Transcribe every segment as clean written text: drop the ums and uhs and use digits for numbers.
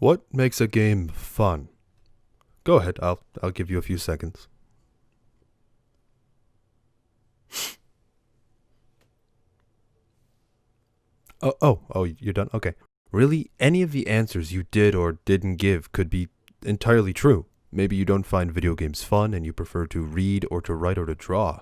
What makes a game fun? Go ahead, I'll give you a few seconds. Oh, you're done? Okay. Really, any of the answers you did or didn't give could be entirely true. Maybe you don't find video games fun and you prefer to read or to write or to draw.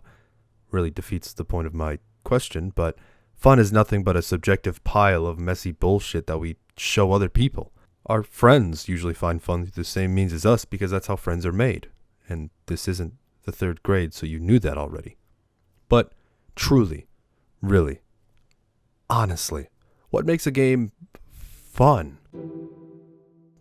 Really defeats the point of my question, but fun is nothing but a subjective pile of messy bullshit that we show other people. Our friends usually find fun through the same means as us because that's how friends are made. And this isn't the 3rd grade, so you knew that already. But truly, really, honestly, what makes a game fun?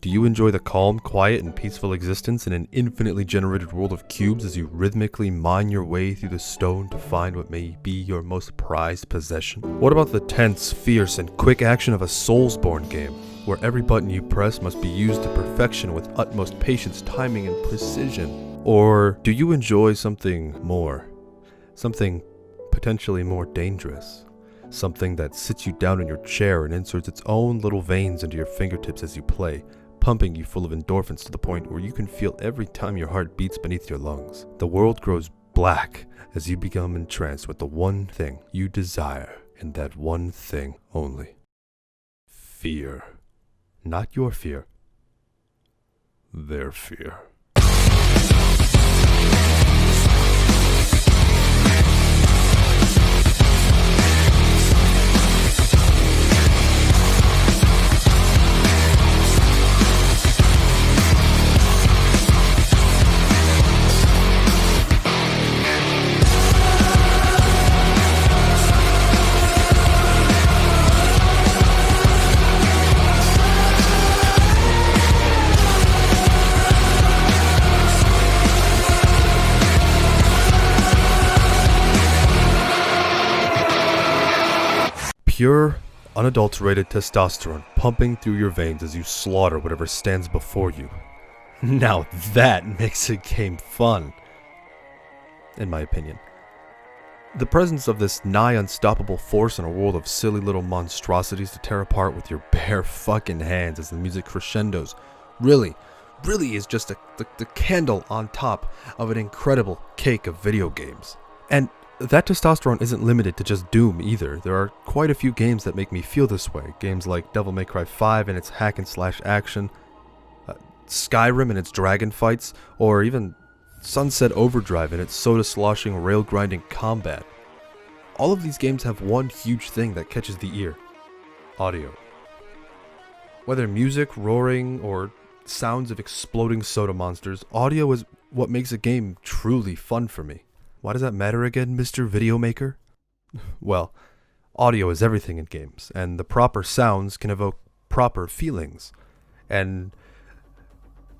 Do you enjoy the calm, quiet, and peaceful existence in an infinitely generated world of cubes as you rhythmically mine your way through the stone to find what may be your most prized possession? What about the tense, fierce, and quick action of a Soulsborne game, where every button you press must be used to perfection with utmost patience, timing, and precision? Or do you enjoy something more? Something potentially more dangerous? Something that sits you down in your chair and inserts its own little veins into your fingertips as you play, pumping you full of endorphins to the point where you can feel every time your heart beats beneath your lungs. The world grows black as you become entranced with the one thing you desire, and that one thing only. Fear. Not your fear. Their fear. Pure, unadulterated testosterone pumping through your veins as you slaughter whatever stands before you. Now that makes a game fun, in my opinion. The presence of this nigh unstoppable force in a world of silly little monstrosities to tear apart with your bare fucking hands as the music crescendos really is just the candle on top of an incredible cake of video games. And that testosterone isn't limited to just Doom either. There are quite a few games that make me feel this way. Games like Devil May Cry 5 and its hack and slash action, Skyrim and its dragon fights, or even Sunset Overdrive and its soda sloshing rail grinding combat. All of these games have one huge thing that catches the ear: audio. Whether music, roaring, or sounds of exploding soda monsters, audio is what makes a game truly fun for me. Why does that matter again, Mr. Video Maker? Well, audio is everything in games, and the proper sounds can evoke proper feelings. And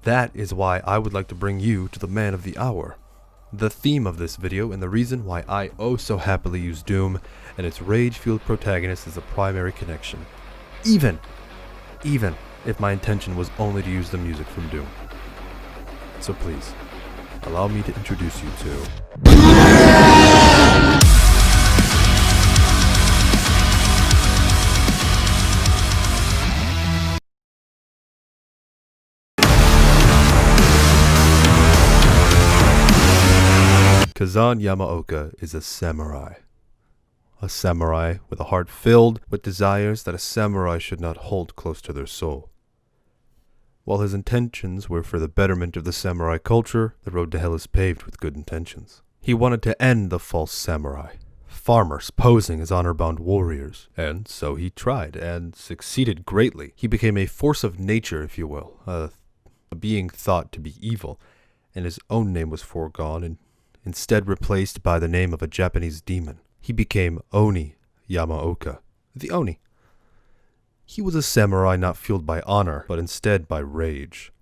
that is why I would like to bring you to the man of the hour. The theme of this video and the reason why I oh so happily use Doom and its rage-fueled protagonist as a primary connection. Even if my intention was only to use the music from Doom. So please, allow me to introduce you to Kazan Yamaoka is a samurai. A samurai with a heart filled with desires that a samurai should not hold close to their soul. While his intentions were for the betterment of the samurai culture, the road to hell is paved with good intentions. He wanted to end the false samurai, farmers posing as honor-bound warriors, and so he tried, and succeeded greatly. He became a force of nature, if you will, a being thought to be evil, and his own name was foregone and instead replaced by the name of a Japanese demon. He became Oni Yamaoka, the Oni. He was a samurai not fueled by honor, but instead by rage,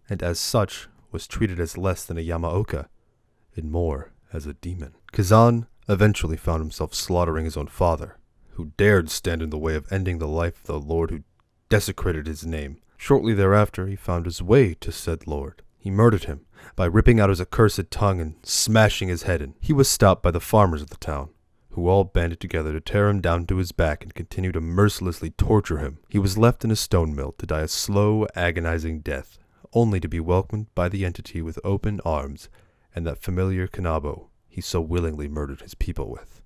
and as such was treated as less than a Yamaoka, and more as a demon. Kazan eventually found himself slaughtering his own father, who dared stand in the way of ending the life of the lord who desecrated his name. Shortly thereafter, he found his way to said lord. He murdered him by ripping out his accursed tongue and smashing his head in. He was stopped by the farmers of the town, who all banded together to tear him down to his back and continue to mercilessly torture him. He was left in a stone mill to die a slow, agonizing death, only to be welcomed by the entity with open arms and that familiar kanabo he so willingly murdered his people with.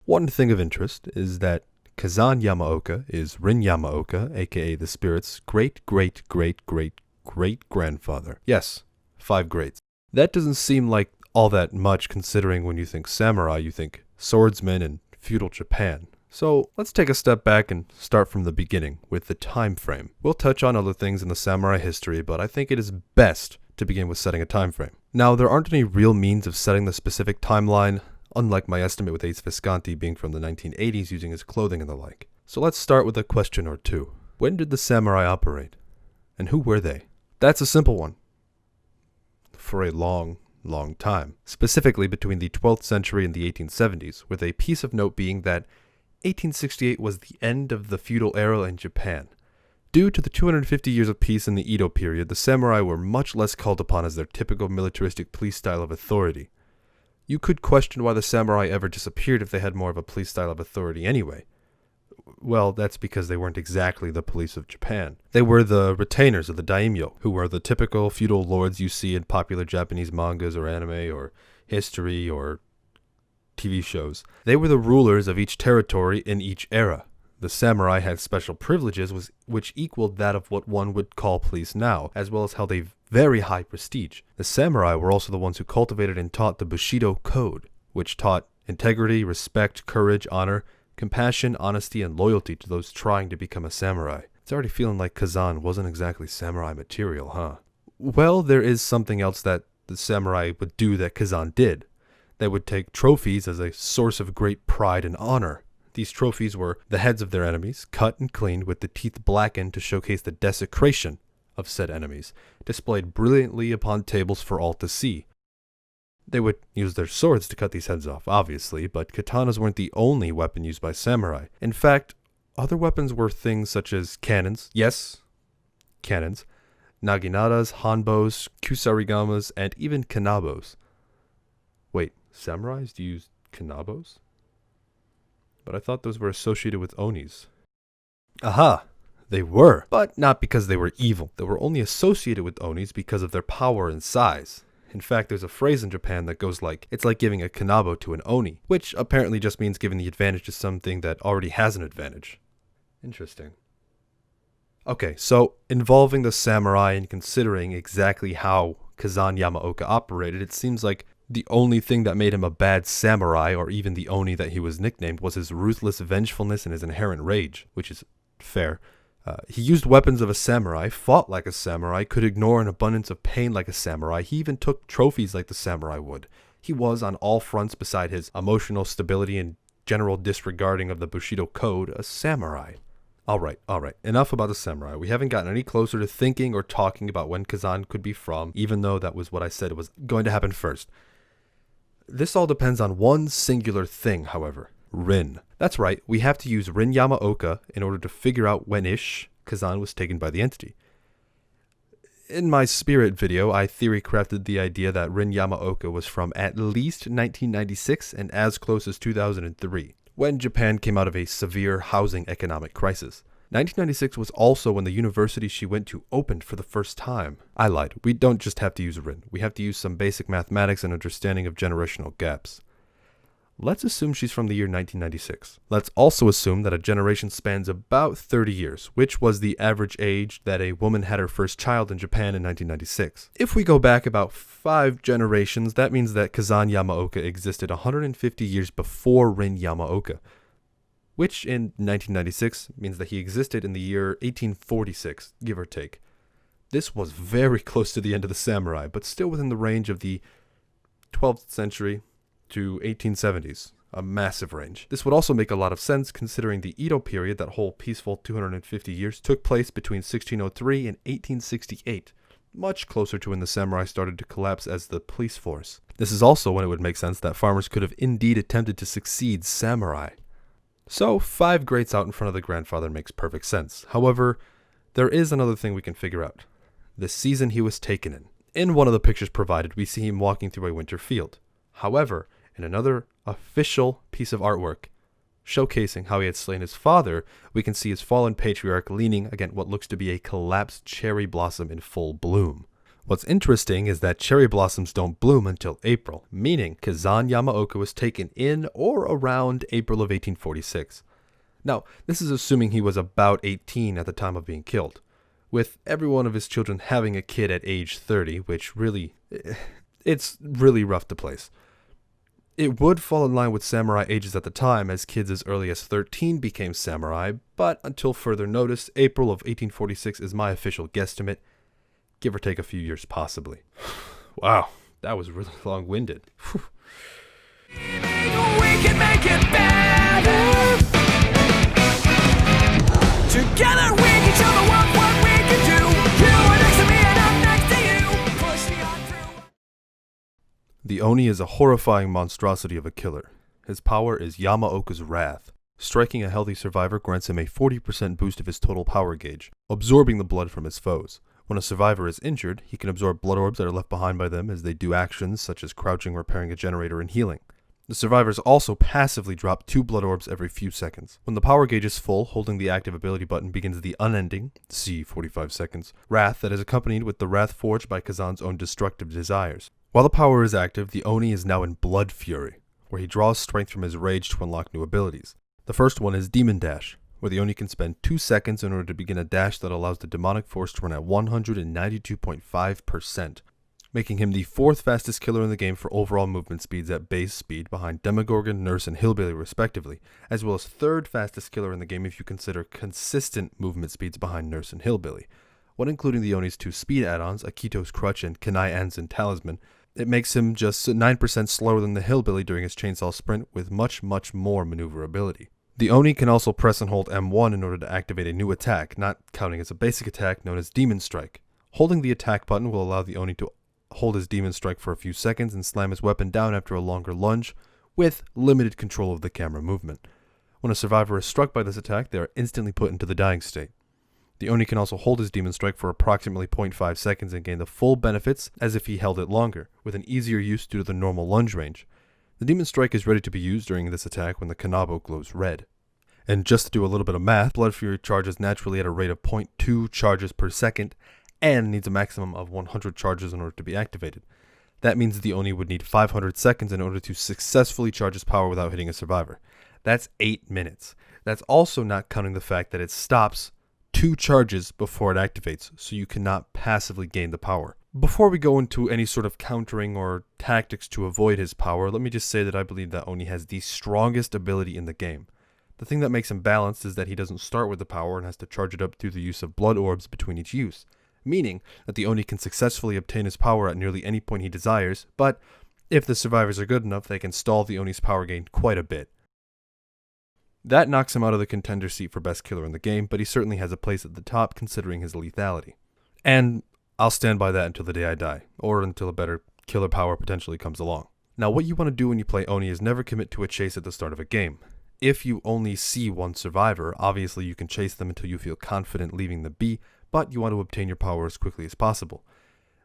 One thing of interest is that Kazan Yamaoka is Rin Yamaoka, aka the spirit's great-great-great-great-great-grandfather. Yes, 5 greats. That doesn't seem like all that much considering when you think samurai, you think swordsmen and feudal Japan. So let's take a step back and start from the beginning with the time frame. We'll touch on other things in the samurai history, but I think it is best to begin with setting a time frame. Now, there aren't any real means of setting the specific timeline, unlike my estimate with Ace Visconti being from the 1980s using his clothing and the like. So let's start with a question or two. When did the samurai operate? And who were they? That's a simple one. For a long time. Specifically between the 12th century and the 1870s, with a piece of note being that 1868 was the end of the feudal era in Japan. Due to the 250 years of peace in the Edo period, the samurai were much less called upon as their typical militaristic police style of authority. You could question why the samurai ever disappeared if they had more of a police style of authority anyway. Well, that's because they weren't exactly the police of Japan. They were the retainers of the daimyo, who were the typical feudal lords you see in popular Japanese mangas or anime or history or TV shows. They were the rulers of each territory in each era. The samurai had special privileges which equaled that of what one would call police now, as well as held a very high prestige. The samurai were also the ones who cultivated and taught the Bushido Code, which taught integrity, respect, courage, honor, compassion, honesty, and loyalty to those trying to become a samurai. It's already feeling like Kazan wasn't exactly samurai material, huh? Well, there is something else that the samurai would do that Kazan did. They would take trophies as a source of great pride and honor. These trophies were the heads of their enemies, cut and cleaned with the teeth blackened to showcase the desecration of said enemies, displayed brilliantly upon tables for all to see. They would use their swords to cut these heads off, obviously, but katanas weren't the only weapon used by samurai. In fact, other weapons were things such as cannons, yes, cannons, naginatas, hanbos, kusarigamas, and even kanabos. Wait, samurais used kanabos? But I thought those were associated with onis. Aha! They were, but not because they were evil. They were only associated with onis because of their power and size. In fact, there's a phrase in Japan that goes like, it's like giving a kanabo to an oni, which apparently just means giving the advantage to something that already has an advantage. Interesting. Okay, so involving the samurai and considering exactly how Kazan Yamaoka operated, it seems like the only thing that made him a bad samurai, or even the oni that he was nicknamed, was his ruthless vengefulness and his inherent rage, which is fair. He used weapons of a samurai, fought like a samurai, could ignore an abundance of pain like a samurai. He even took trophies like the samurai would. He was, on all fronts beside his emotional stability and general disregarding of the Bushido Code, a samurai. Alright, enough about the samurai. We haven't gotten any closer to thinking or talking about when Kazan could be from, even though that was what I said was going to happen first. This all depends on one singular thing, however. Rin. That's right, we have to use Rin Yamaoka in order to figure out when-ish Kazan was taken by the entity. In my Spirit video, I theory crafted the idea that Rin Yamaoka was from at least 1996 and as close as 2003, when Japan came out of a severe housing economic crisis. 1996 was also when the university she went to opened for the first time. I lied. We don't just have to use Rin. We have to use some basic mathematics and understanding of generational gaps. Let's assume she's from the year 1996. Let's also assume that a generation spans about 30 years, which was the average age that a woman had her first child in Japan in 1996. If we go back about 5 generations, that means that Kazan Yamaoka existed 150 years before Rin Yamaoka, which in 1996 means that he existed in the year 1846, give or take. This was very close to the end of the samurai, but still within the range of the 12th century to 1870s, a massive range. This would also make a lot of sense considering the Edo period, that whole peaceful 250 years, took place between 1603 and 1868, much closer to when the samurai started to collapse as the police force. This is also when it would make sense that farmers could have indeed attempted to succeed samurai. So 5 greats out in front of the grandfather makes perfect sense. However, there is another thing we can figure out. The season he was taken in. In one of the pictures provided, we see him walking through a winter field. However, In another official piece of artwork, showcasing how he had slain his father, we can see his fallen patriarch leaning against what looks to be a collapsed cherry blossom in full bloom. What's interesting is that cherry blossoms don't bloom until April, meaning Kazan Yamaoka was taken in or around April of 1846. Now, this is assuming he was about 18 at the time of being killed, with every one of his children having a kid at age 30, which really, it's really rough to place. It would fall in line with samurai ages at the time, as kids as early as 13 became samurai, but until further notice, April of 1846 is my official guesstimate, give or take a few years possibly. Wow, that was really long-winded. We can make it better. Together we can show the world what we can do. You are next to me and I'm next to you. Push me on through. The Oni is a horrifying monstrosity of a killer. His power is Yamaoka's Wrath. Striking a healthy survivor grants him a 40% boost of his total power gauge, absorbing the blood from his foes. When a survivor is injured, he can absorb blood orbs that are left behind by them as they do actions such as crouching, repairing a generator, and healing. The survivors also passively drop 2 blood orbs every few seconds. When the power gauge is full, holding the active ability button begins the unending, c. 45 seconds, wrath that is accompanied with the wrath forged by Kazan's own destructive desires. While the power is active, the Oni is now in Blood Fury, where he draws strength from his rage to unlock new abilities. The first one is Demon Dash, where the Oni can spend 2 seconds in order to begin a dash that allows the demonic force to run at 192.5%, making him the 4th fastest killer in the game for overall movement speeds at base speed behind Demogorgon, Nurse, and Hillbilly respectively, as well as 3rd fastest killer in the game if you consider consistent movement speeds behind Nurse and Hillbilly. When including the Oni's 2 speed add-ons, Akito's Crutch and Kanai Anzen Talisman, it makes him just 9% slower than the Hillbilly during his chainsaw sprint with much more maneuverability. The Oni can also press and hold M1 in order to activate a new attack, not counting as a basic attack known as Demon Strike. Holding the attack button will allow the Oni to hold his Demon Strike for a few seconds and slam his weapon down after a longer lunge, with limited control of the camera movement. When a survivor is struck by this attack, they are instantly put into the dying state. The Oni can also hold his Demon Strike for approximately 0.5 seconds and gain the full benefits as if he held it longer, with an easier use due to the normal lunge range. The Demon Strike is ready to be used during this attack when the Kanabo glows red. And just to do a little bit of math, Blood Fury charges naturally at a rate of 0.2 charges per second, and needs a maximum of 100 charges in order to be activated. That means the Oni would need 500 seconds in order to successfully charge his power without hitting a survivor. That's 8 minutes. That's also not counting the fact that it stops 2 charges before it activates, so you cannot passively gain the power. Before we go into any sort of countering or tactics to avoid his power, let me just say that I believe that Oni has the strongest ability in the game. The thing that makes him balanced is that he doesn't start with the power and has to charge it up through the use of blood orbs between each use, meaning that the Oni can successfully obtain his power at nearly any point he desires, but if the survivors are good enough, they can stall the Oni's power gain quite a bit. That knocks him out of the contender seat for best killer in the game, but he certainly has a place at the top considering his lethality. And I'll stand by that until the day I die, or until a better killer power potentially comes along. Now, what you want to do when you play Oni is never commit to a chase at the start of a game. If you only see one survivor, obviously you can chase them until you feel confident leaving the B, but you want to obtain your power as quickly as possible.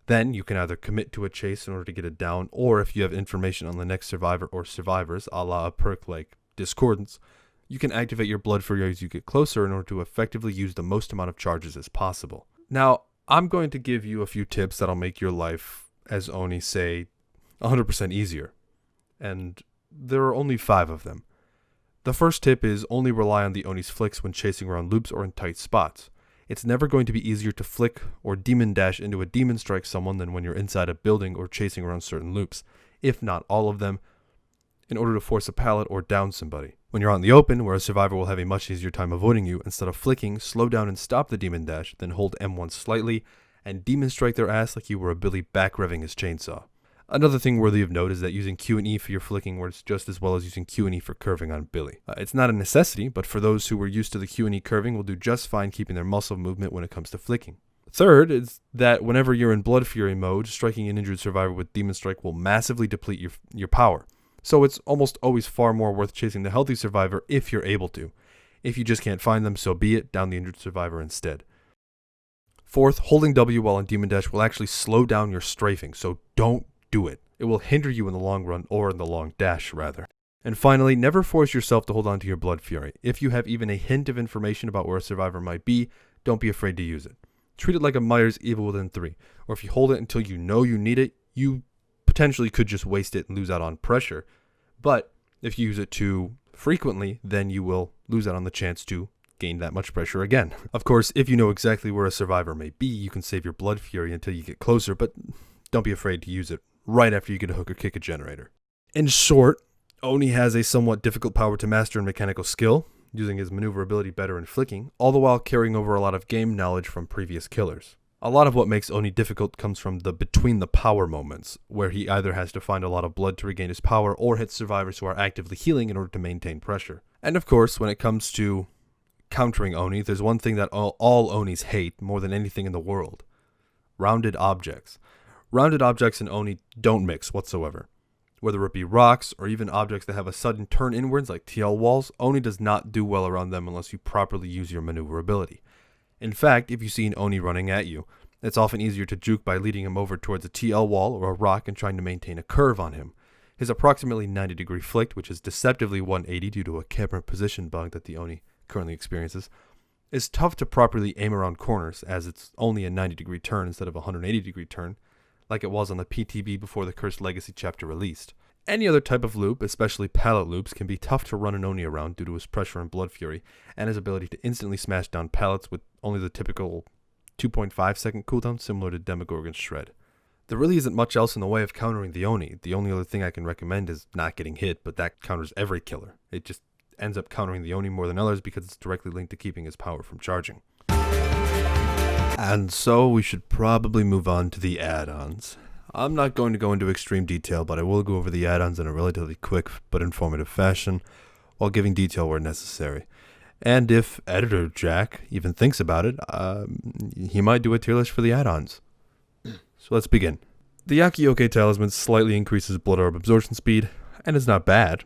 Then you can either commit to a chase in order to get it down, or if you have information on the next survivor or survivors, a la a perk like Discordance, you can activate your Blood Fury as you get closer in order to effectively use the most amount of charges as possible. Now, I'm going to give you a few tips that'll make your life, as Oni say, 100% easier. And there are only 5 of them. The first tip is only rely on the Oni's flicks when chasing around loops or in tight spots. It's never going to be easier to flick or demon dash into a demon strike someone than when you're inside a building or chasing around certain loops, if not all of them, in order to force a pallet or down somebody. When you're out in the open, where a survivor will have a much easier time avoiding you, instead of flicking, slow down and stop the demon dash, then hold M1 slightly, and demon strike their ass like you were a Billy back revving his chainsaw. Another thing worthy of note is that using Q and E for your flicking works just as well as using Q and E for curving on Billy. It's not a necessity, but for those who were used to the Q and E curving will do just fine keeping their muscle movement when it comes to flicking. Third is that whenever you're in Blood Fury mode, striking an injured survivor with Demon Strike will massively deplete your power. So it's almost always far more worth chasing the healthy survivor if you're able to. If you just can't find them, so be it, down the injured survivor instead. Fourth, holding W while in Demon Dash will actually slow down your strafing, so don't do it. It will hinder you in the long run, or in the long dash, rather. And finally, never force yourself to hold on to your Blood Fury. If you have even a hint of information about where a survivor might be, don't be afraid to use it. Treat it like a Myers Evil Within 3, or if you hold it until you know you need it, you potentially could just waste it and lose out on pressure. But if you use it too frequently, then you will lose out on the chance to gain that much pressure again. Of course, if you know exactly where a survivor may be, you can save your Blood Fury until you get closer, but don't be afraid to use it right after you get a hook or kick a generator. In short, Oni has a somewhat difficult power to master in mechanical skill, using his maneuverability better in flicking, all the while carrying over a lot of game knowledge from previous killers. A lot of what makes Oni difficult comes from the between the power moments, where he either has to find a lot of blood to regain his power or hit survivors who are actively healing in order to maintain pressure. And of course, when it comes to countering Oni, there's one thing that all Onis hate more than anything in the world: rounded objects. Rounded objects and Oni don't mix whatsoever. Whether it be rocks or even objects that have a sudden turn inwards like TL walls, Oni does not do well around them unless you properly use your maneuverability. In fact, if you see an Oni running at you, it's often easier to juke by leading him over towards a TL wall or a rock and trying to maintain a curve on him. His approximately 90-degree flick, which is deceptively 180 due to a camera position bug that the Oni currently experiences, is tough to properly aim around corners, as it's only a 90-degree turn instead of a 180-degree turn, like it was on the PTB before the Cursed Legacy chapter released. Any other type of loop, especially pallet loops, can be tough to run an Oni around due to his pressure and Blood Fury, and his ability to instantly smash down pallets with only the typical 2.5 second cooldown similar to Demogorgon's Shred. There really isn't much else in the way of countering the Oni. The only other thing I can recommend is not getting hit, but that counters every killer. It just ends up countering the Oni more than others because it's directly linked to keeping his power from charging. And so we should probably move on to the add-ons. I'm not going to go into extreme detail, but I will go over the add-ons in a relatively quick but informative fashion, while giving detail where necessary. And if Editor Jack even thinks about it, he might do a tier list for the add-ons. So let's begin. The Yakioke Talisman slightly increases Blood Orb absorption speed, and is not bad.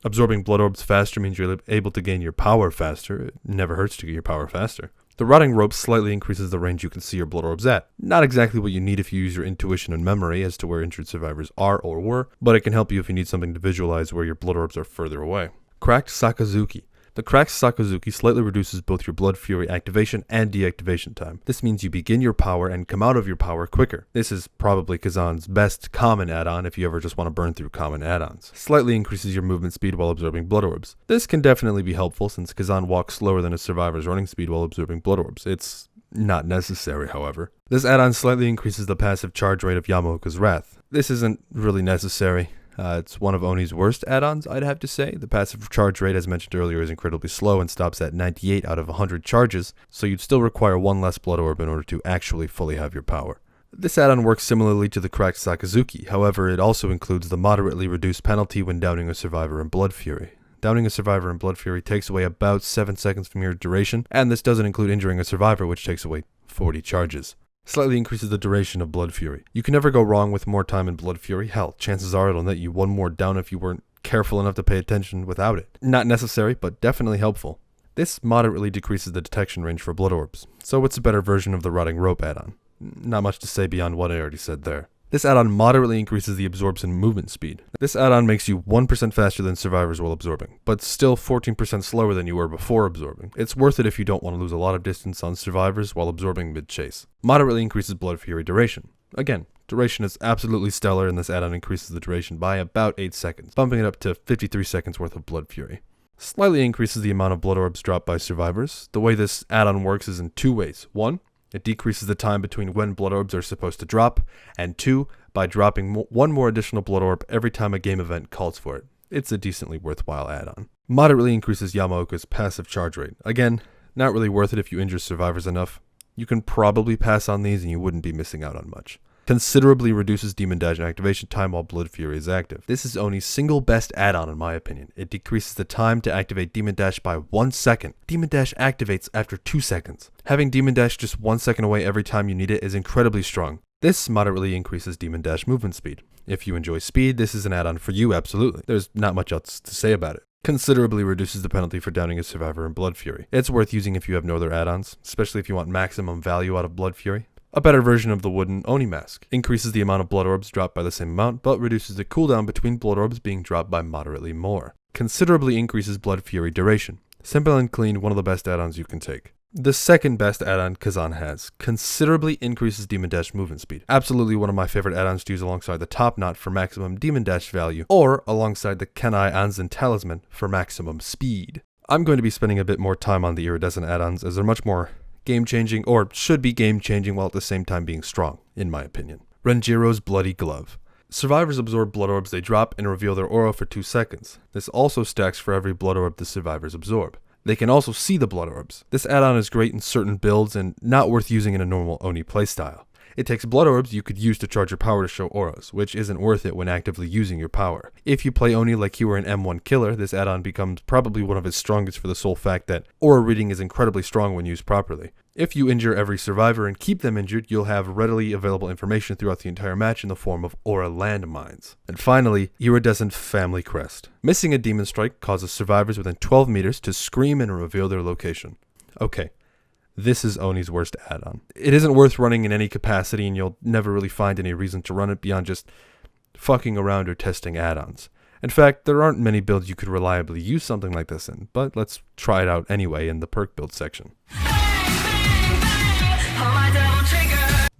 Absorbing Blood Orbs faster means you're able to gain your power faster. It never hurts to get your power faster. The Rotting Rope slightly increases the range you can see your Blood Orbs at. Not exactly what you need if you use your intuition and memory as to where injured survivors are or were, but it can help you if you need something to visualize where your Blood Orbs are further away. Cracked Sakazuki. The Cracked Sakazuki slightly reduces both your Blood Fury activation and deactivation time. This means you begin your power and come out of your power quicker. This is probably Kazan's best common add-on if you ever just want to burn through common add-ons. Slightly increases your movement speed while absorbing Blood Orbs. This can definitely be helpful since Kazan walks slower than a survivor's running speed while absorbing Blood Orbs. It's not necessary, however. This add-on slightly increases the passive charge rate of Yamaoka's Wrath. This isn't really necessary. It's one of Oni's worst add-ons, I'd have to say. The passive charge rate, as mentioned earlier, is incredibly slow and stops at 98 out of 100 charges, so you'd still require one less Blood Orb in order to actually fully have your power. This add-on works similarly to the Cracked Sakazuki, however it also includes the moderately reduced penalty when downing a survivor in Blood Fury. Downing a survivor in Blood Fury takes away about 7 seconds from your duration, and this doesn't include injuring a survivor, which takes away 40 charges. Slightly increases the duration of Blood Fury. You can never go wrong with more time in Blood Fury. Hell, chances are it'll net you one more down if you weren't careful enough to pay attention without it. Not necessary, but definitely helpful. This moderately decreases the detection range for Blood Orbs, so it's a better version of the Rotting Rope add-on. Not much to say beyond what I already said there. This add-on moderately increases the absorption movement speed. This add-on makes you 1% faster than survivors while absorbing, but still 14% slower than you were before absorbing. It's worth it if you don't want to lose a lot of distance on survivors while absorbing mid-chase. Moderately increases Blood Fury duration. Again, duration is absolutely stellar, and this add-on increases the duration by about 8 seconds, bumping it up to 53 seconds worth of Blood Fury. Slightly increases the amount of Blood Orbs dropped by survivors. The way this add-on works is in two ways. One, it decreases the time between when Blood Orbs are supposed to drop, and two, by dropping one more additional Blood Orb every time a game event calls for it. It's a decently worthwhile add-on. Moderately increases Yamaoka's passive charge rate. Again, not really worth it if you injure survivors enough. You can probably pass on these and you wouldn't be missing out on much. Considerably reduces Demon Dash activation time while Blood Fury is active. This is Oni's single best add-on in my opinion. It decreases the time to activate Demon Dash by 1 second. Demon Dash activates after 2 seconds. Having Demon Dash just 1 second away every time you need it is incredibly strong. This moderately increases Demon Dash movement speed. If you enjoy speed, this is an add-on for you, absolutely. There's not much else to say about it. Considerably reduces the penalty for downing a survivor in Blood Fury. It's worth using if you have no other add-ons, especially if you want maximum value out of Blood Fury. A better version of the wooden Oni mask. Increases the amount of blood orbs dropped by the same amount, but reduces the cooldown between blood orbs being dropped by moderately more. Considerably increases Blood Fury duration. Simple and clean, one of the best add-ons you can take. The second best add-on Kazan has considerably increases Demon Dash movement speed. Absolutely one of my favorite add-ons to use alongside the Top Knot for maximum Demon Dash value, or alongside the Kenai Anzen Talisman for maximum speed. I'm going to be spending a bit more time on the iridescent add-ons as they're much more game-changing, or should be game-changing while at the same time being strong, in my opinion. Renjiro's Bloody Glove. Survivors absorb blood orbs they drop and reveal their aura for 2 seconds. This also stacks for every blood orb the survivors absorb. They can also see the blood orbs. This add-on is great in certain builds and not worth using in a normal Oni playstyle. It takes blood orbs you could use to charge your power to show auras, which isn't worth it when actively using your power. If you play Oni like you were an M1 killer, this add-on becomes probably one of its strongest for the sole fact that aura reading is incredibly strong when used properly. If you injure every survivor and keep them injured, you'll have readily available information throughout the entire match in the form of aura landmines. And finally, Iridescent Family Crest. Missing a demon strike causes survivors within 12 meters to scream and reveal their location. Okay, this is Oni's worst add-on. It isn't worth running in any capacity and you'll never really find any reason to run it beyond just fucking around or testing add-ons. In fact, there aren't many builds you could reliably use something like this in, but let's try it out anyway in the perk build section.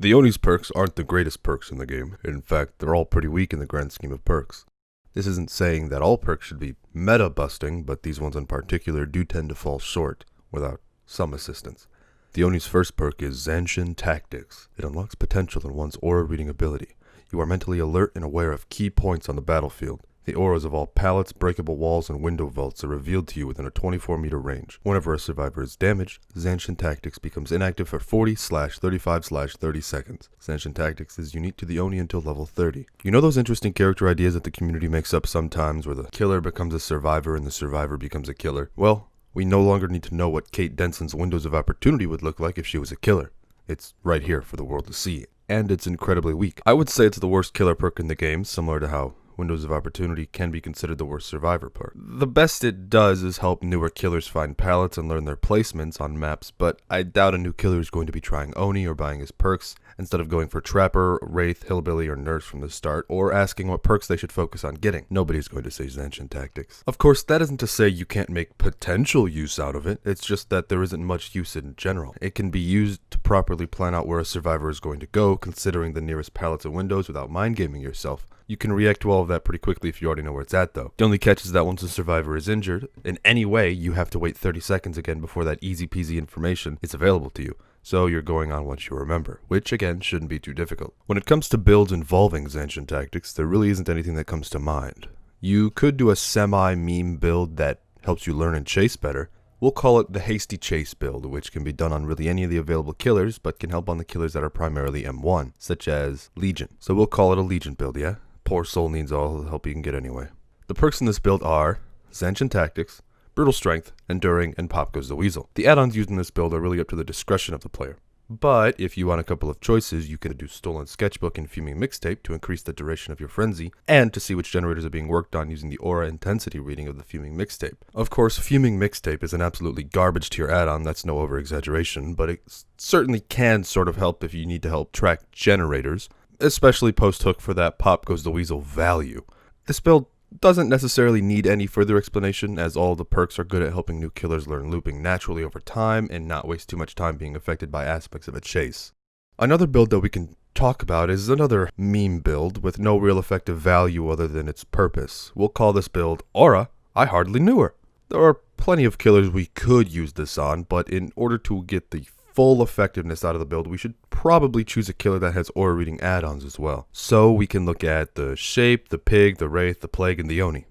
The Oni's perks aren't the greatest perks in the game. In fact, they're all pretty weak in the grand scheme of perks. This isn't saying that all perks should be meta-busting, but these ones in particular do tend to fall short without some assistance. The Oni's first perk is Zanshin Tactics. It unlocks potential in one's aura reading ability. You are mentally alert and aware of key points on the battlefield. The auras of all pallets, breakable walls, and window vaults are revealed to you within a 24-meter range. Whenever a survivor is damaged, Zanshin Tactics becomes inactive for 40/35/30 seconds. Zanshin Tactics is unique to the Oni until level 30. You know those interesting character ideas that the community makes up sometimes where the killer becomes a survivor and the survivor becomes a killer? Well, we no longer need to know what Kate Denson's Windows of Opportunity would look like if she was a killer. It's right here for the world to see. And it's incredibly weak. I would say it's the worst killer perk in the game, similar to how Windows of Opportunity can be considered the worst survivor perk. The best it does is help newer killers find pallets and learn their placements on maps, but I doubt a new killer is going to be trying Oni or buying his perks instead of going for Trapper, Wraith, Hillbilly, or Nurse from the start, or asking what perks they should focus on getting. Nobody's going to say Zanshin Tactics. Of course, that isn't to say you can't make potential use out of it, it's just that there isn't much use in general. It can be used to properly plan out where a survivor is going to go, considering the nearest pallets and windows without mind gaming yourself. You can react to all of that pretty quickly if you already know where it's at, though. The only catch is that once a survivor is injured, in any way, you have to wait 30 seconds again before that easy-peasy information is available to you. So you're going on what you remember, which again shouldn't be too difficult. When it comes to builds involving Zanshin Tactics, there really isn't anything that comes to mind. You could do a semi-meme build that helps you learn and chase better. We'll call it the Hasty Chase build, which can be done on really any of the available killers, but can help on the killers that are primarily M1, such as Legion. So we'll call it a Legion build, yeah? Poor soul needs all the help you can get anyway. The perks in this build are Zanshin Tactics, Brutal Strength, Enduring, and Pop Goes the Weasel. The add-ons used in this build are really up to the discretion of the player. But if you want a couple of choices, you can do Stolen Sketchbook and Fuming Mixtape to increase the duration of your frenzy, and to see which generators are being worked on using the aura intensity reading of the Fuming Mixtape. Of course, Fuming Mixtape is an absolutely garbage tier add-on, that's no over-exaggeration, but it certainly can sort of help if you need to help track generators, especially post-hook for that Pop Goes the Weasel value. This build doesn't necessarily need any further explanation, as all the perks are good at helping new killers learn looping naturally over time and not waste too much time being affected by aspects of a chase. Another build that we can talk about is another meme build with no real effective value other than its purpose. We'll call this build Aura, I Hardly Knew Her. There are plenty of killers we could use this on, but in order to get the full effectiveness out of the build, we should probably choose a killer that has aura reading add-ons as well. So we can look at the Shape, the Pig, the Wraith, the Plague, and the Oni.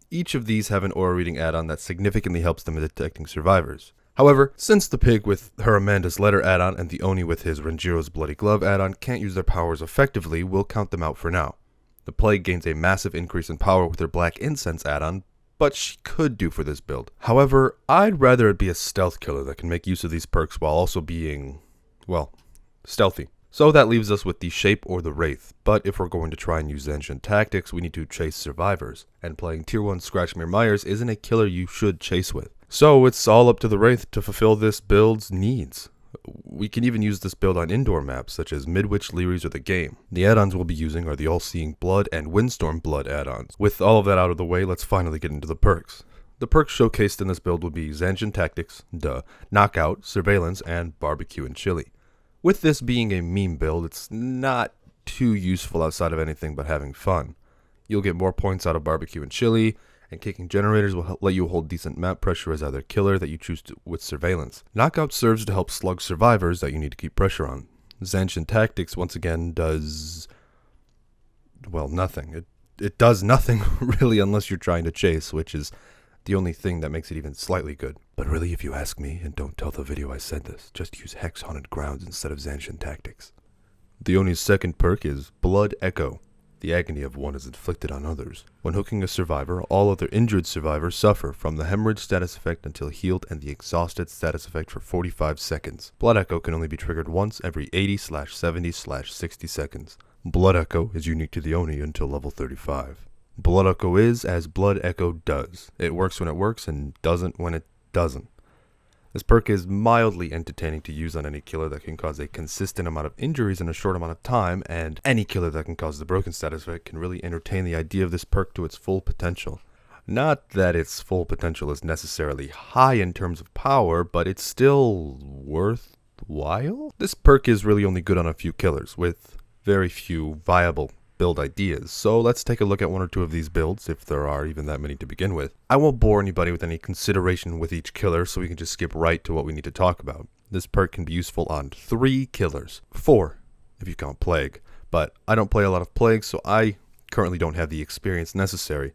Each of these have an aura reading add-on that significantly helps them in detecting survivors. However, since the Pig with her Amanda's Letter add-on and the Oni with his Renjiro's Bloody Glove add-on can't use their powers effectively, we'll count them out for now. The Plague gains a massive increase in power with her Black Incense add-on, but she could do for this build. However, I'd rather it be a stealth killer that can make use of these perks while also being, well, stealthy. So that leaves us with the Shape or the Wraith, but if we're going to try and use Zanshin Tactics, we need to chase survivors, and playing Tier 1 Scratchmere Myers isn't a killer you should chase with. So it's all up to the Wraith to fulfill this build's needs. We can even use this build on indoor maps such as Midwich, Leary's, or the game. The add-ons we'll be using are the All-Seeing Blood and Windstorm Blood add-ons. With all of that out of the way, let's finally get into the perks. The perks showcased in this build would be Zancian Tactics, Knockout, Surveillance, and Barbecue and Chili. With this being a meme build, it's not too useful outside of anything but having fun. You'll get more points out of Barbecue and Chili, and kicking generators will let you hold decent map pressure as either killer that you choose to, with Surveillance. Knockout serves to help slug survivors that you need to keep pressure on. Zancian Tactics, once again, does, well, nothing. It does nothing, really, unless you're trying to chase, which is the only thing that makes it even slightly good. But really, if you ask me, and don't tell the video I said this, just use Hex Haunted Grounds instead of Zancian Tactics. The Oni's second perk is Blood Echo. The agony of one is inflicted on others. When hooking a survivor, all other injured survivors suffer from the hemorrhage status effect until healed and the exhausted status effect for 45 seconds. Blood Echo can only be triggered once every 80/70/60 seconds. Blood Echo is unique to the Oni until level 35. Blood Echo is as Blood Echo does. It works when it works and doesn't when it doesn't. This perk is mildly entertaining to use on any killer that can cause a consistent amount of injuries in a short amount of time, and any killer that can cause the broken status effect can really entertain the idea of this perk to its full potential. Not that its full potential is necessarily high in terms of power, but it's still worthwhile? This perk is really only good on a few killers, with very few viable build ideas, so let's take a look at one or two of these builds, if there are even that many to begin with. I won't bore anybody with any consideration with each killer, so we can just skip right to what we need to talk about. This perk can be useful on 3 killers. 4, if you count Plague, but I don't play a lot of Plague, so I currently don't have the experience necessary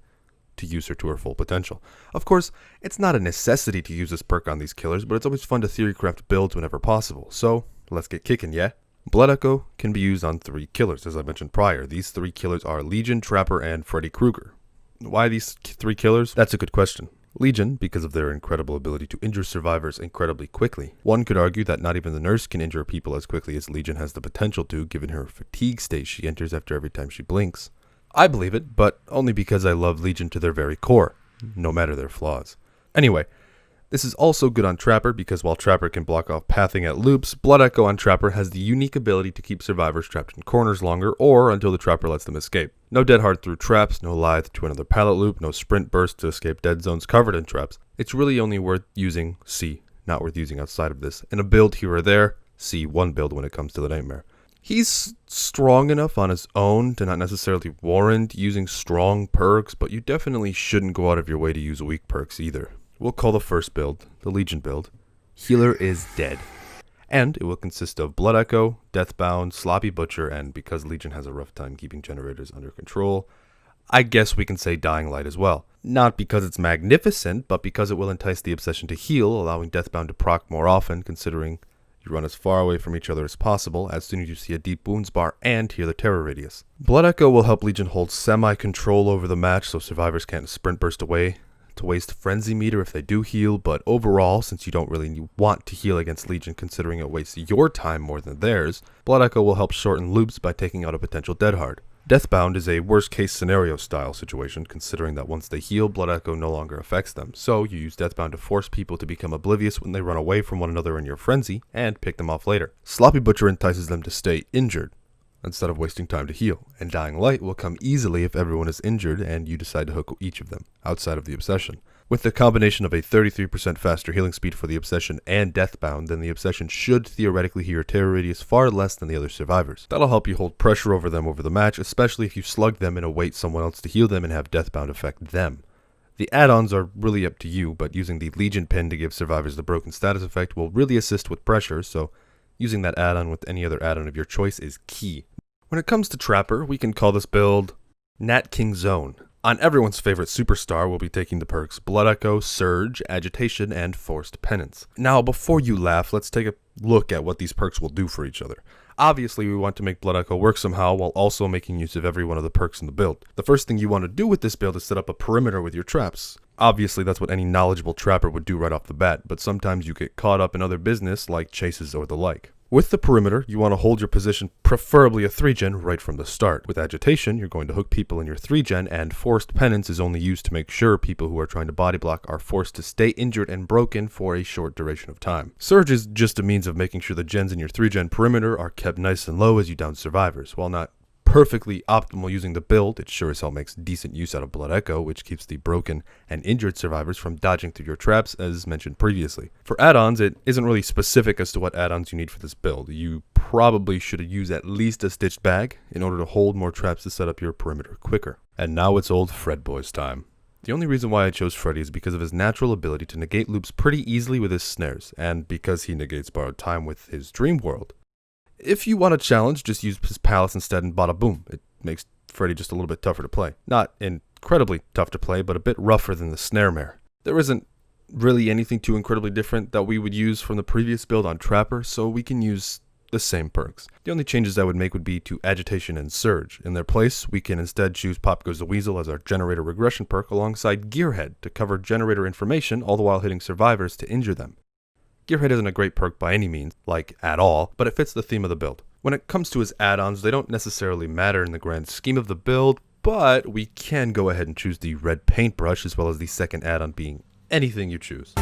to use her to her full potential. Of course, it's not a necessity to use this perk on these killers, but it's always fun to theorycraft builds whenever possible, so let's get kicking, yeah? Blood Echo can be used on 3 killers, as I mentioned prior. These 3 killers are Legion, Trapper, and Freddy Krueger. Why these 3 killers? That's a good question. Legion, because of their incredible ability to injure survivors incredibly quickly. One could argue that not even the nurse can injure people as quickly as Legion has the potential to, given her fatigue state she enters after every time she blinks. I believe it, but only because I love Legion to their very core, no matter their flaws. Anyway, this is also good on Trapper because while Trapper can block off pathing at loops, Blood Echo on Trapper has the unique ability to keep survivors trapped in corners longer or until the Trapper lets them escape. No dead hard through traps, no lithe to another pallet loop, no sprint burst to escape dead zones covered in traps. It's really only worth using not worth using outside of this. In a build here or there, one build when it comes to the Nightmare. He's strong enough on his own to not necessarily warrant using strong perks, but you definitely shouldn't go out of your way to use weak perks either. We'll call the first build, the Legion build, Healer is Dead. And it will consist of Blood Echo, Deathbound, Sloppy Butcher, and because Legion has a rough time keeping generators under control, I guess we can say Dying Light as well. Not because it's magnificent, but because it will entice the obsession to heal, allowing Deathbound to proc more often, considering you run as far away from each other as possible as soon as you see a deep wounds bar and hear the terror radius. Blood Echo will help Legion hold semi-control over the match so survivors can't sprint burst away to waste frenzy meter if they do heal, but overall, since you don't really want to heal against Legion considering it wastes your time more than theirs, Blood Echo will help shorten loops by taking out a potential dead hard. Deathbound is a worst case scenario style situation considering that once they heal, Blood Echo no longer affects them, so you use Deathbound to force people to become oblivious when they run away from one another in your frenzy, and pick them off later. Sloppy Butcher entices them to stay injured, instead of wasting time to heal, and Dying Light will come easily if everyone is injured and you decide to hook each of them, outside of the Obsession. With the combination of a 33% faster healing speed for the Obsession and Deathbound, then the Obsession should theoretically heal terror radius far less than the other survivors. That'll help you hold pressure over them over the match, especially if you slug them and await someone else to heal them and have Deathbound affect them. The add-ons are really up to you, but using the Legion pin to give survivors the broken status effect will really assist with pressure, so using that add-on with any other add-on of your choice is key. When it comes to Trapper, we can call this build Nat King Zone. On everyone's favorite superstar, we'll be taking the perks Blood Echo, Surge, Agitation, and Forced Penance. Now, before you laugh, let's take a look at what these perks will do for each other. Obviously, we want to make Blood Echo work somehow while also making use of every one of the perks in the build. The first thing you want to do with this build is set up a perimeter with your traps. Obviously, that's what any knowledgeable trapper would do right off the bat, but sometimes you get caught up in other business like chases or the like. With the perimeter, you want to hold your position, preferably a 3-gen, right from the start. With agitation, you're going to hook people in your 3-gen, and forced penance is only used to make sure people who are trying to body block are forced to stay injured and broken for a short duration of time. Surge is just a means of making sure the gens in your 3-gen perimeter are kept nice and low as you down survivors. While not perfectly optimal using the build, it sure as hell makes decent use out of Blood Echo, which keeps the broken and injured survivors from dodging through your traps, as mentioned previously. For add-ons, it isn't really specific as to what add-ons you need for this build. You probably should use at least a stitched bag in order to hold more traps to set up your perimeter quicker. And now it's old Fred Boy's time. The only reason why I chose Freddy is because of his natural ability to negate loops pretty easily with his snares, and because he negates borrowed time with his dream world. If you want a challenge, just use his palace instead and bada boom. It makes Freddy just a little bit tougher to play. Not incredibly tough to play, but a bit rougher than the snare mare. There isn't really anything too incredibly different that we would use from the previous build on Trapper, so we can use the same perks. The only changes I would make would be to Agitation and Surge. In their place, we can instead choose Pop Goes the Weasel as our Generator Regression perk alongside Gearhead to cover Generator information, all the while hitting survivors to injure them. Gearhead isn't a great perk by any means, like at all, but it fits the theme of the build. When it comes to his add-ons, they don't necessarily matter in the grand scheme of the build, but we can go ahead and choose the red paintbrush as well as the second add-on being anything you choose.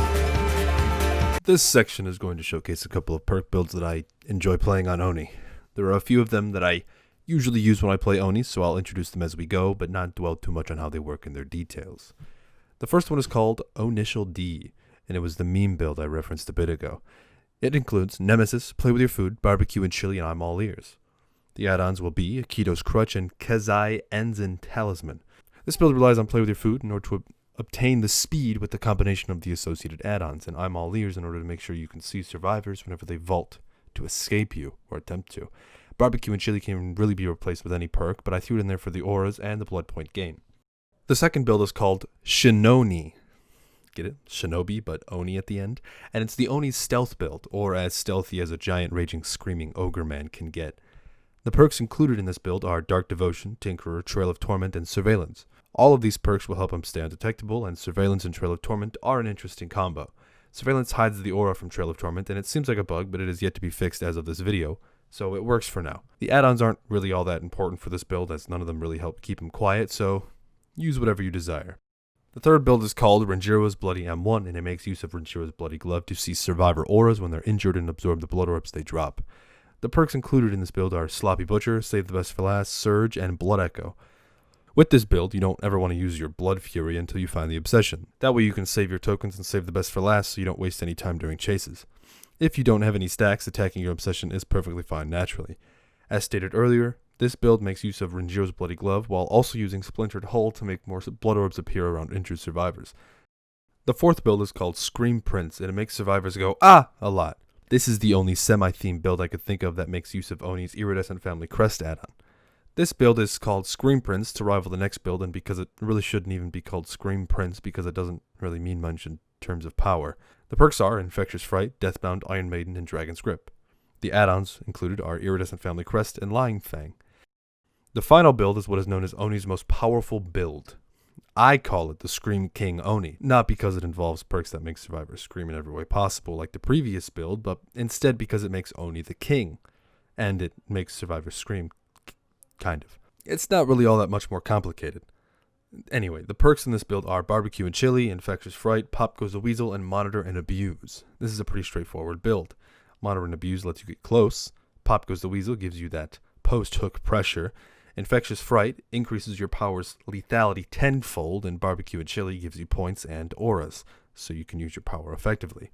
This section is going to showcase a couple of perk builds that I enjoy playing on Oni. There are a few of them that I usually use when I play Oni, so I'll introduce them as we go, but not dwell too much on how they work in their details. The first one is called Onitial D, and it was the meme build I referenced a bit ago. It includes Nemesis, Play With Your Food, Barbecue and Chili, and I'm All Ears. The add-ons will be Akito's Crutch and Kezai Enzen Talisman. This build relies on Play With Your Food in order to obtain the speed with the combination of the associated add-ons, and I'm All Ears in order to make sure you can see survivors whenever they vault to escape you, or attempt to. Barbecue and Chili can really be replaced with any perk, but I threw it in there for the auras and the blood point gain. The second build is called Shinoni. Get it? Shinobi, but Oni at the end. And it's the Oni's stealth build, or as stealthy as a giant raging screaming ogre man can get. The perks included in this build are Dark Devotion, Tinkerer, Trail of Torment, and Surveillance. All of these perks will help him stay undetectable, and Surveillance and Trail of Torment are an interesting combo. Surveillance hides the aura from Trail of Torment, and it seems like a bug, but it is yet to be fixed as of this video, so it works for now. The add-ons aren't really all that important for this build, as none of them really help keep him quiet, so use whatever you desire. The third build is called Renjiro's Bloody M1, and it makes use of Renjiro's Bloody Glove to see survivor auras when they're injured and absorb the blood orbs they drop. The perks included in this build are Sloppy Butcher, Save the Best for Last, Surge, and Blood Echo. With this build, you don't ever want to use your Blood Fury until you find the Obsession. That way you can save your tokens and save the best for last so you don't waste any time during chases. If you don't have any stacks, attacking your Obsession is perfectly fine naturally. As stated earlier, this build makes use of Renjiro's Bloody Glove while also using Splintered Hull to make more blood orbs appear around injured survivors. The fourth build is called Scream Prince, and it makes survivors go, "Ah!" a lot. This is the only semi-themed build I could think of that makes use of Oni's Iridescent Family Crest add-on. This build is called Scream Prince to rival the next build, and because it really shouldn't even be called Scream Prince because it doesn't really mean much in terms of power. The perks are Infectious Fright, Deathbound, Iron Maiden, and Dragon's Grip. The add-ons included are Iridescent Family Crest and Lying Fang. The final build is what is known as Oni's most powerful build. I call it the Scream King Oni, not because it involves perks that make survivors scream in every way possible like the previous build, but instead because it makes Oni the king, and it makes survivors scream, kind of. It's not really all that much more complicated. Anyway, the perks in this build are Barbecue and Chili, Infectious Fright, Pop Goes the Weasel, and Monitor and Abuse. This is a pretty straightforward build. Monitor and Abuse lets you get close, Pop Goes the Weasel gives you that post-hook pressure, Infectious Fright increases your power's lethality tenfold, and Barbecue and Chili gives you points and auras, so you can use your power effectively.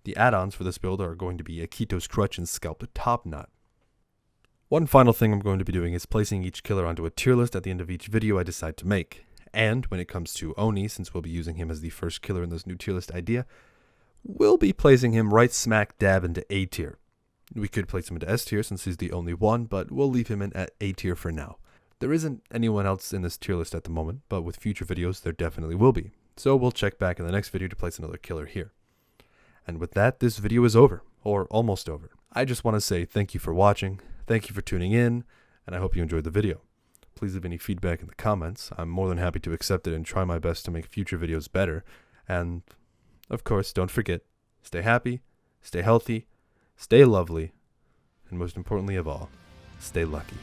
The add-ons for this build are going to be Akito's Crutch and Scalped Topknot. One final thing I'm going to be doing is placing each killer onto a tier list at the end of each video I decide to make. And when it comes to Oni, since we'll be using him as the first killer in this new tier list idea, we'll be placing him right smack dab into A tier. We could place him into S tier since he's the only one, but we'll leave him in at A tier for now. There isn't anyone else in this tier list at the moment, but with future videos there definitely will be. So we'll check back in the next video to place another killer here. And with that, this video is over, or almost over. I just want to say thank you for watching, thank you for tuning in, and I hope you enjoyed the video. Please leave any feedback in the comments. I'm more than happy to accept it and try my best to make future videos better. And, of course, don't forget, stay happy, stay healthy, stay lovely, and most importantly of all, stay lucky.